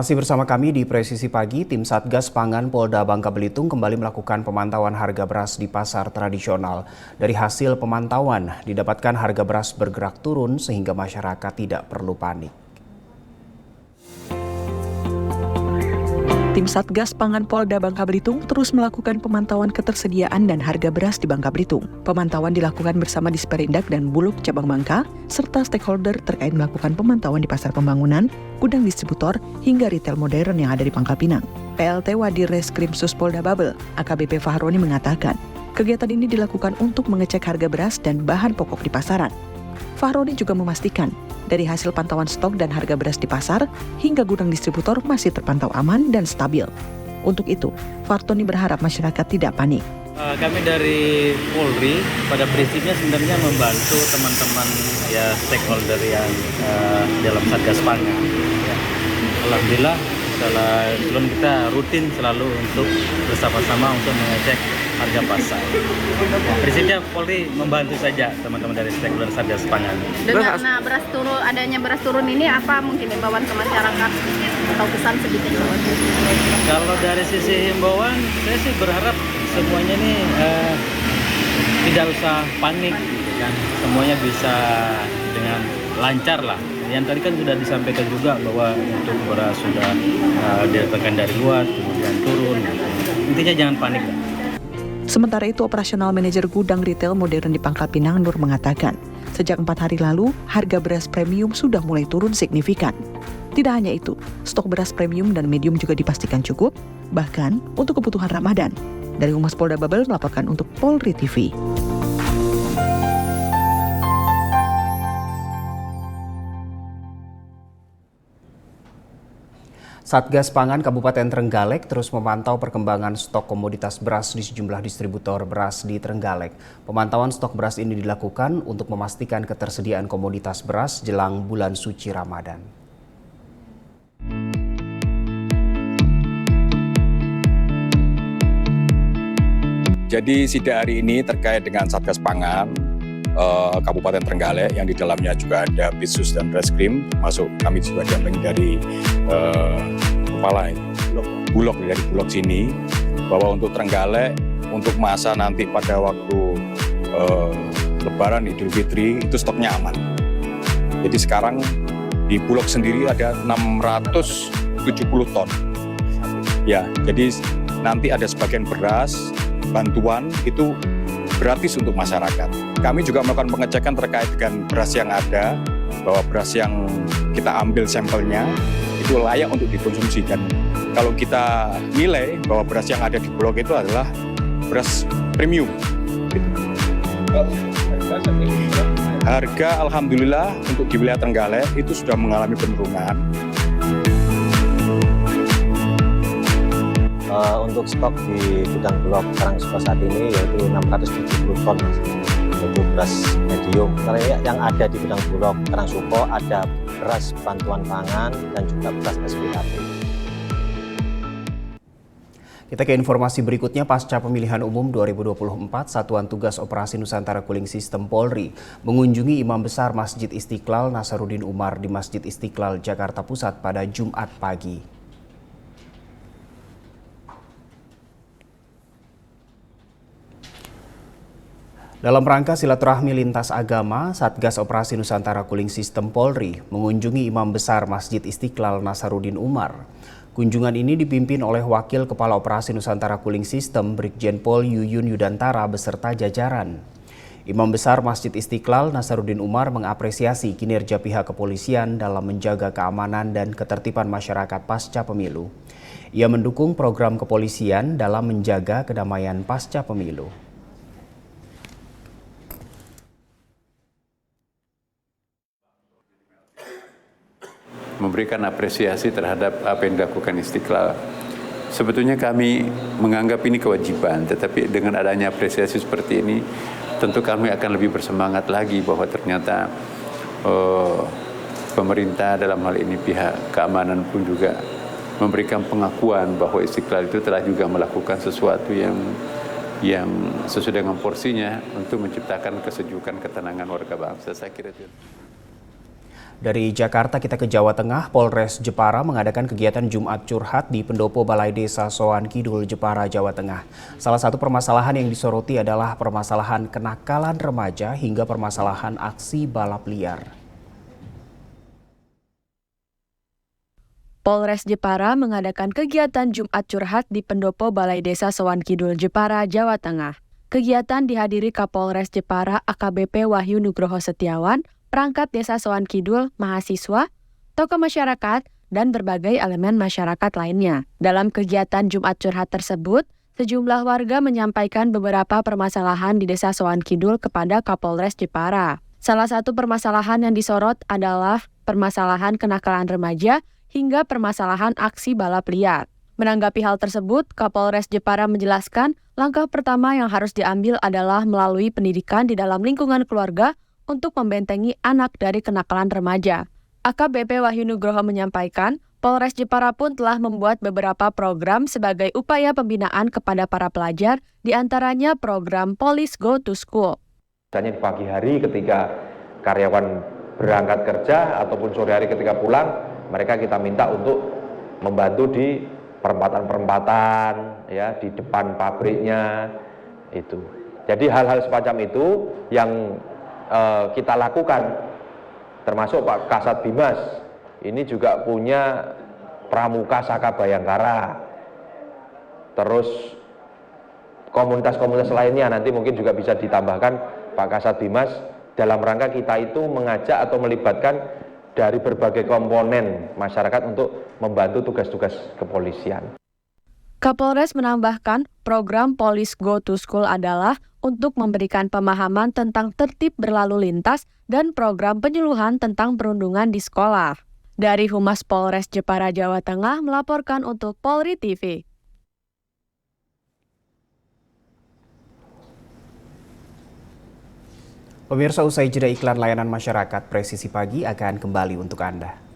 Masih bersama kami di Presisi Pagi, tim Satgas Pangan Polda Bangka Belitung kembali melakukan pemantauan harga beras di pasar tradisional. Dari hasil pemantauan, didapatkan harga beras bergerak turun sehingga masyarakat tidak perlu panik. Tim Satgas Pangan Polda Bangka Belitung terus melakukan pemantauan ketersediaan dan harga beras di Bangka Belitung. Pemantauan dilakukan bersama Disperindak dan Bulog Cabang Bangka, serta stakeholder terkait melakukan pemantauan di pasar pembangunan, gudang distributor, hingga retail modern yang ada di Pangkal Pinang. PLT Wadir Reskrim Sus Polda Babel, AKBP Fahroni mengatakan, kegiatan ini dilakukan untuk mengecek harga beras dan bahan pokok di pasaran. Fahroni juga memastikan, dari hasil pantauan stok dan harga beras di pasar hingga gudang distributor masih terpantau aman dan stabil. Untuk itu, Fahroni berharap masyarakat tidak panik. Kami dari Polri pada prinsipnya sebenarnya membantu teman-teman stakeholder yang dalam Satgas Pangan. Alhamdulillah sebelum kita rutin selalu untuk bersama-sama untuk mengecek harga pasar. Prinsipnya Polri membantu saja teman-teman dari stakeholder Satgas Pangan. Dengan adanya beras turun ini apa mungkin himbauan ke masyarakat atau pesan sedikit? Kalau dari sisi himbauan, saya sih berharap semuanya nih tidak usah panik, gitu kan. Semuanya bisa dengan lancar lah. Yang tadi kan sudah disampaikan juga bahwa untuk beras sudah didatangkan dari luar, kemudian turun. Intinya jangan panik lah. Sementara itu, operasional manajer gudang retail modern di Pangkal Pinang, Nur, mengatakan, sejak 4 hari lalu, harga beras premium sudah mulai turun signifikan. Tidak hanya itu, stok beras premium dan medium juga dipastikan cukup, bahkan untuk kebutuhan Ramadan. Dari Humas Polda Babel melaporkan untuk Polri TV. Satgas Pangan Kabupaten Trenggalek terus memantau perkembangan stok komoditas beras di sejumlah distributor beras di Trenggalek. Pemantauan stok beras ini dilakukan untuk memastikan ketersediaan komoditas beras jelang bulan suci Ramadan. Jadi sidak hari ini terkait dengan Satgas Pangan Kabupaten Trenggalek yang di dalamnya juga ada Bitsus dan Reskrim, termasuk kami juga didampingi dari kepala Bulog dari Bulog sini, bahwa untuk Trenggalek untuk masa nanti pada waktu Lebaran Idul Fitri itu stoknya aman. Jadi sekarang di Bulog sendiri ada 670 ton. Ya, jadi nanti ada sebagian beras bantuan itu gratis untuk masyarakat. Kami juga melakukan pengecekan terkait dengan beras yang ada, bahwa beras yang kita ambil sampelnya itu layak untuk dikonsumsi. Dan kalau kita nilai bahwa beras yang ada di Bulog itu adalah beras premium. Harga alhamdulillah untuk di wilayah Trenggalek itu sudah mengalami penurunan. Untuk stok di gudang Bulog Karangsuko saat ini yaitu 670 ton untuk beras medium. Karena yang ada di gudang Bulog Karangsuko ada beras bantuan pangan dan juga beras SPKP. Kita ke informasi berikutnya. Pasca pemilihan umum 2024, Satuan Tugas Operasi Nusantara Cooling System Polri mengunjungi Imam Besar Masjid Istiqlal Nasaruddin Umar di Masjid Istiqlal, Jakarta Pusat pada Jumat pagi. Dalam rangka silaturahmi lintas agama, Satgas Operasi Nusantara Cooling System Polri mengunjungi Imam Besar Masjid Istiqlal Nasaruddin Umar. Kunjungan ini dipimpin oleh Wakil Kepala Operasi Nusantara Cooling System Brigjen Pol Yuyun Yudantara beserta jajaran. Imam Besar Masjid Istiqlal Nasaruddin Umar mengapresiasi kinerja pihak kepolisian dalam menjaga keamanan dan ketertiban masyarakat pasca pemilu. Ia mendukung program kepolisian dalam menjaga kedamaian pasca pemilu. Memberikan apresiasi terhadap apa yang dilakukan Istiqlal. Sebetulnya kami menganggap ini kewajiban, tetapi dengan adanya apresiasi seperti ini, tentu kami akan lebih bersemangat lagi bahwa ternyata pemerintah dalam hal ini pihak keamanan pun juga memberikan pengakuan bahwa Istiqlal itu telah juga melakukan sesuatu yang sesuai dengan porsinya untuk menciptakan kesejukan, ketenangan warga bangsa. Saya kira itu. Dari Jakarta kita ke Jawa Tengah, Polres Jepara mengadakan kegiatan Jumat Curhat di Pendopo Balai Desa Soan Kidul, Jepara, Jawa Tengah. Salah satu permasalahan yang disoroti adalah permasalahan kenakalan remaja hingga permasalahan aksi balap liar. Polres Jepara mengadakan kegiatan Jumat Curhat di Pendopo Balai Desa Soan Kidul, Jepara, Jawa Tengah. Kegiatan dihadiri Kapolres Jepara AKBP Wahyu Nugroho Setiawan, perangkat Desa Soan Kidul, mahasiswa, tokoh masyarakat, dan berbagai elemen masyarakat lainnya. Dalam kegiatan Jumat Curhat tersebut, sejumlah warga menyampaikan beberapa permasalahan di Desa Soan Kidul kepada Kapolres Jepara. Salah satu permasalahan yang disorot adalah permasalahan kenakalan remaja hingga permasalahan aksi balap liar. Menanggapi hal tersebut, Kapolres Jepara menjelaskan langkah pertama yang harus diambil adalah melalui pendidikan di dalam lingkungan keluarga untuk membentengi anak dari kenakalan remaja. AKBP Wahyu Nugroho menyampaikan, Polres Jepara pun telah membuat beberapa program sebagai upaya pembinaan kepada para pelajar, di antaranya program Police Go to School. Misalnya di pagi hari ketika karyawan berangkat kerja ataupun sore hari ketika pulang, mereka kita minta untuk membantu di perempatan-perempatan, ya, di depan pabriknya itu. Jadi hal-hal semacam itu yang kita lakukan, termasuk Pak Kasat Bimas ini juga punya Pramuka Saka Bayangkara, terus komunitas-komunitas lainnya nanti mungkin juga bisa ditambahkan Pak Kasat Bimas dalam rangka kita itu mengajak atau melibatkan dari berbagai komponen masyarakat untuk membantu tugas-tugas kepolisian. Kapolres menambahkan, program Police Go to School adalah untuk memberikan pemahaman tentang tertib berlalu lintas dan program penyuluhan tentang perundungan di sekolah. Dari Humas Polres Jepara, Jawa Tengah melaporkan untuk Polri TV. Pemirsa, usai jeda iklan layanan masyarakat, Presisi Pagi akan kembali untuk Anda.